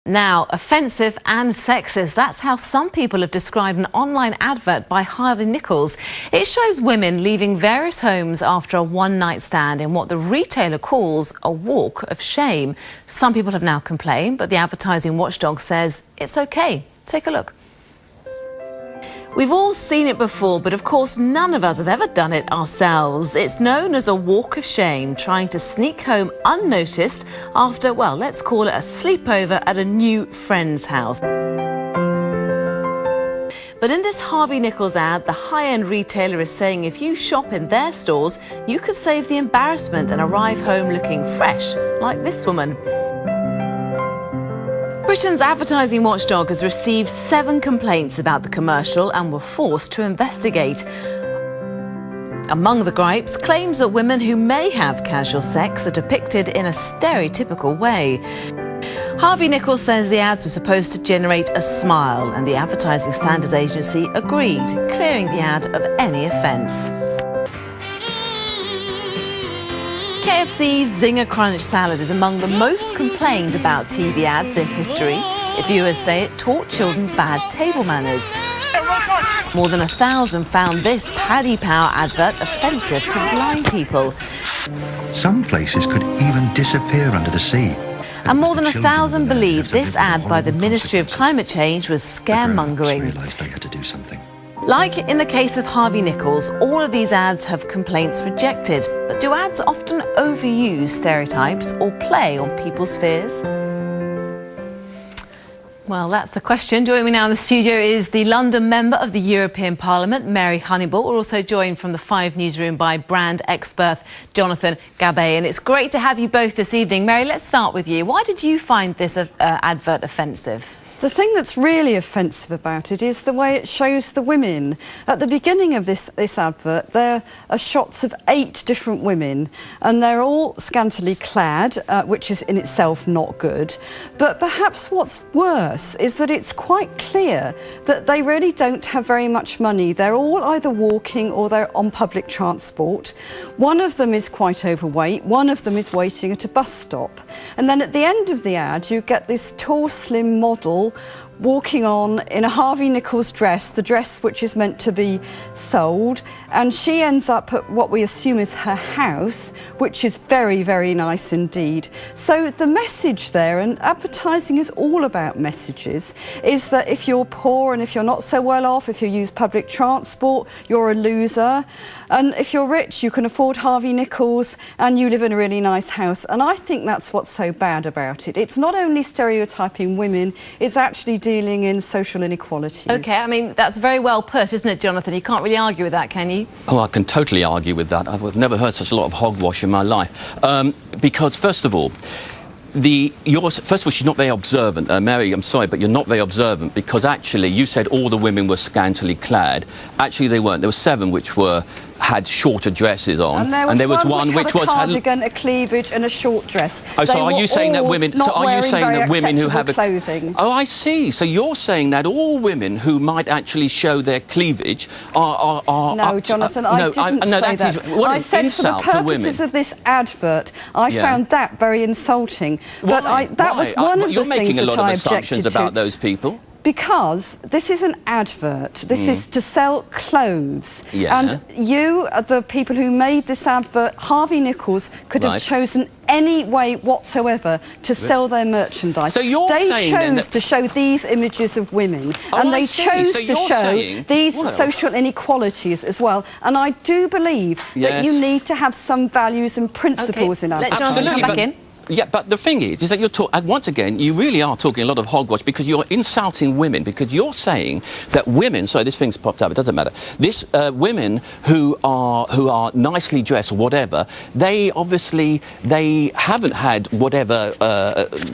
Now, offensive and sexist, that's how some people have described an online advert by Harvey Nichols. It shows women leaving various homes after a one-night stand in what the retailer calls a walk of shame. Some people have now complained, but the advertising watchdog says it's okay. Take a look. We've all seen it before, but of course none of us have ever done it ourselves. It's known as a walk of shame, trying to sneak home unnoticed after, well, let's call it a sleepover at a new friend's house. But in this Harvey Nichols ad, the high-end retailer is saying if you shop in their stores, you could save the embarrassment and arrive home looking fresh, like this woman. Britain's advertising watchdog has received 7 complaints about the commercial and were forced to investigate. Among the gripes, claims that women who may have casual sex are depicted in a stereotypical way. Harvey Nichols says the ads were supposed to generate a smile, and the Advertising Standards Agency agreed, clearing the ad of any offence. KFC's Zinger Crunch salad is among the most complained about TV ads in history. Viewers say it taught children bad table manners. More than 1,000 found this Paddy Power advert offensive to blind people. Some places could even disappear under the sea. And more than 1,000 believed this ad by the Ministry of Climate Change was scaremongering. Realised they had to do something. Like in the case of Harvey Nichols, all of these ads have complaints rejected. But do ads often overuse stereotypes or play on people's fears? Well, that's the question. Joining me now in the studio is the London member of the European Parliament, Mary Honeyball. We're also joined from the 5 newsroom by brand expert Jonathan Gabay. And it's great to have you both this evening. Mary, let's start with you. Why did you find this advert offensive? The thing that's really offensive about it is the way it shows the women. At the beginning of this advert, there are shots of 8 different women, and they're all scantily clad, which is in itself not good. But perhaps what's worse is that it's quite clear that they really don't have very much money. They're all either walking or they're on public transport. One of them is quite overweight, one of them is waiting at a bus stop. And then at the end of the ad, you get this tall, slim model walking on in a Harvey Nichols dress, the dress which is meant to be sold, and she ends up at what we assume is her house, which is very, very nice indeed. So the message there, and advertising is all about messages, is that if you're poor and if you're not so well off, if you use public transport, you're a loser, and if you're rich, you can afford Harvey Nichols and you live in a really nice house. And I think that's what's so bad about it. It's not only stereotyping women, it's actually dealing in social inequalities. OK, I mean, that's very well put, isn't it, Jonathan? You can't really argue with that, can you? Oh, I can totally argue with that. I've never heard such a lot of hogwash in my life. Because, first of all, she's not very observant. Mary, I'm sorry, but you're not very observant, because actually you said all the women were scantily clad. Actually, they weren't. There were 7 which had shorter dresses on, and there was one which had a cardigan, a cleavage, and a short dress. Oh, so are you saying that women? So are you saying that women who have clothing? Oh, I see. So you're saying that all women who might actually show their cleavage are no, Jonathan, I didn't say that. I said for the purposes of this advert, I found that very insulting. But that was one of the things that I objected to. You're making a lot of assumptions about those people. Because this is an advert, this is to sell clothes. Yeah. And you, the people who made this advert, Harvey Nichols, could have chosen any way whatsoever to sell their merchandise. So you're they chose to show these images of women, and they chose to show these social inequalities as well. And I do believe that you need to have some values and principles in advertising. Let Jonathan come back in. Yeah, but the thing is that you're once again, you really are talking a lot of hogwash, because you're insulting women, because you're saying that women, sorry, this thing's popped up, it doesn't matter, women who are nicely dressed or whatever, they haven't had whatever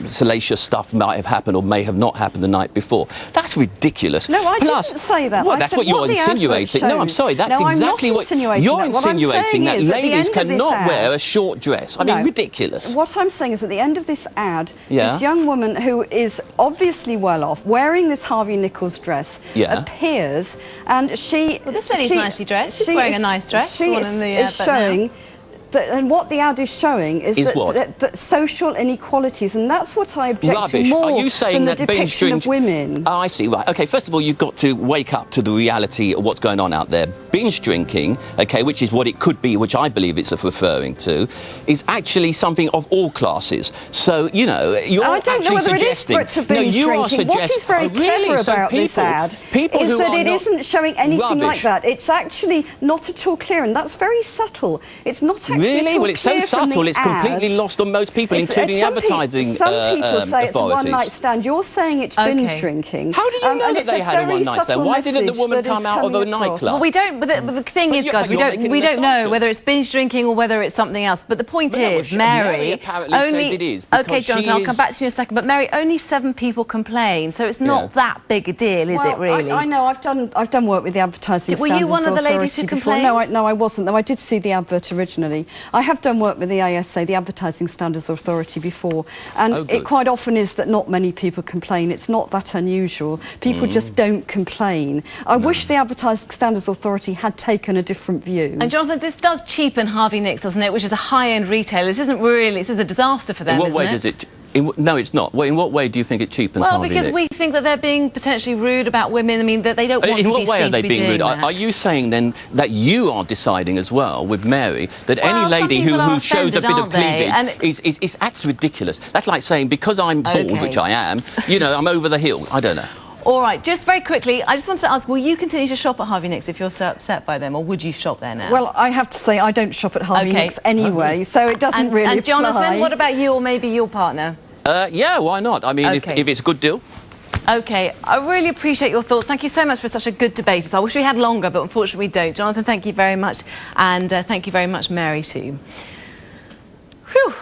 salacious stuff might have happened or may have not happened the night before. That's ridiculous. No, I didn't say that. Well, that's what you're insinuating. No, I'm sorry, that's exactly what you're insinuating, that ladies cannot wear a short dress. I mean, ridiculous. What I'm saying is, at the end of this ad, this young woman who is obviously well off, wearing this Harvey Nichols dress, appears, and she... Well, this lady's nicely dressed. She's wearing a nice dress. She is showing and what the ad is showing is that social inequalities, and that's what I object to more Are you saying than the that binge depiction of drinking... women. Oh, I see, right. OK, first of all, you've got to wake up to the reality of what's going on out there. Binge drinking, OK, which is what it could be, which I believe it's referring to, is actually something of all classes. So, you know, you're I don't know whether it is suggesting... to binge drinking. What is very clever about this ad is that it isn't showing anything like that. It's actually not at all clear, and that's very subtle. It's not actually really? Well, it's so subtle, it's completely lost on most people, including the advertising Some people say it's a authorities. one-night stand. You're saying it's binge drinking. How do you know that they had a one-night stand? Why didn't the woman come out of a nightclub? Well, we don't. But the thing is, guys, we don't know whether it's binge drinking or whether it's something else. But the point is, Mary apparently only. Says it is OK, Jonathan, I'll come back to you in a second. But Mary, only 7 people complain, so it's not that big a deal, is it? Really? I know. I've done work with the Advertising Standards Authority. Were you one of the ladies who complained? No, I wasn't. Though I did see the advert originally. I have done work with the ASA, the Advertising Standards Authority, before, and it quite often is that not many people complain. It's not that unusual. People just don't complain. I wish the Advertising Standards Authority had taken a different view. And Jonathan, this does cheapen Harvey Nichols, doesn't it? Which is a high-end retailer. This isn't really. This is a disaster for them, isn't it? In what way does it? No, it's not. Well, in what way do you think it cheapens Harvey Well, because we think that they're being potentially rude about women. I mean, that they don't want to be seen to be doing that. In what way are they being rude? Are you saying then that you are deciding as well with Mary that any lady who shows a bit of cleavage that's ridiculous. That's like saying because I'm bald, which I am, you know, I'm over the hill. I don't know. All right, just very quickly, I just wanted to ask, will you continue to shop at Harvey Nichols if you're so upset by them, or would you shop there now? Well, I have to say I don't shop at Harvey Nichols anyway, so it doesn't really And Jonathan, what about you or maybe your partner? Yeah, why not? I mean, if it's a good deal. OK, I really appreciate your thoughts. Thank you so much for such a good debate. So I wish we had longer, but unfortunately we don't. Jonathan, thank you very much, and thank you very much, Mary, too. Whew.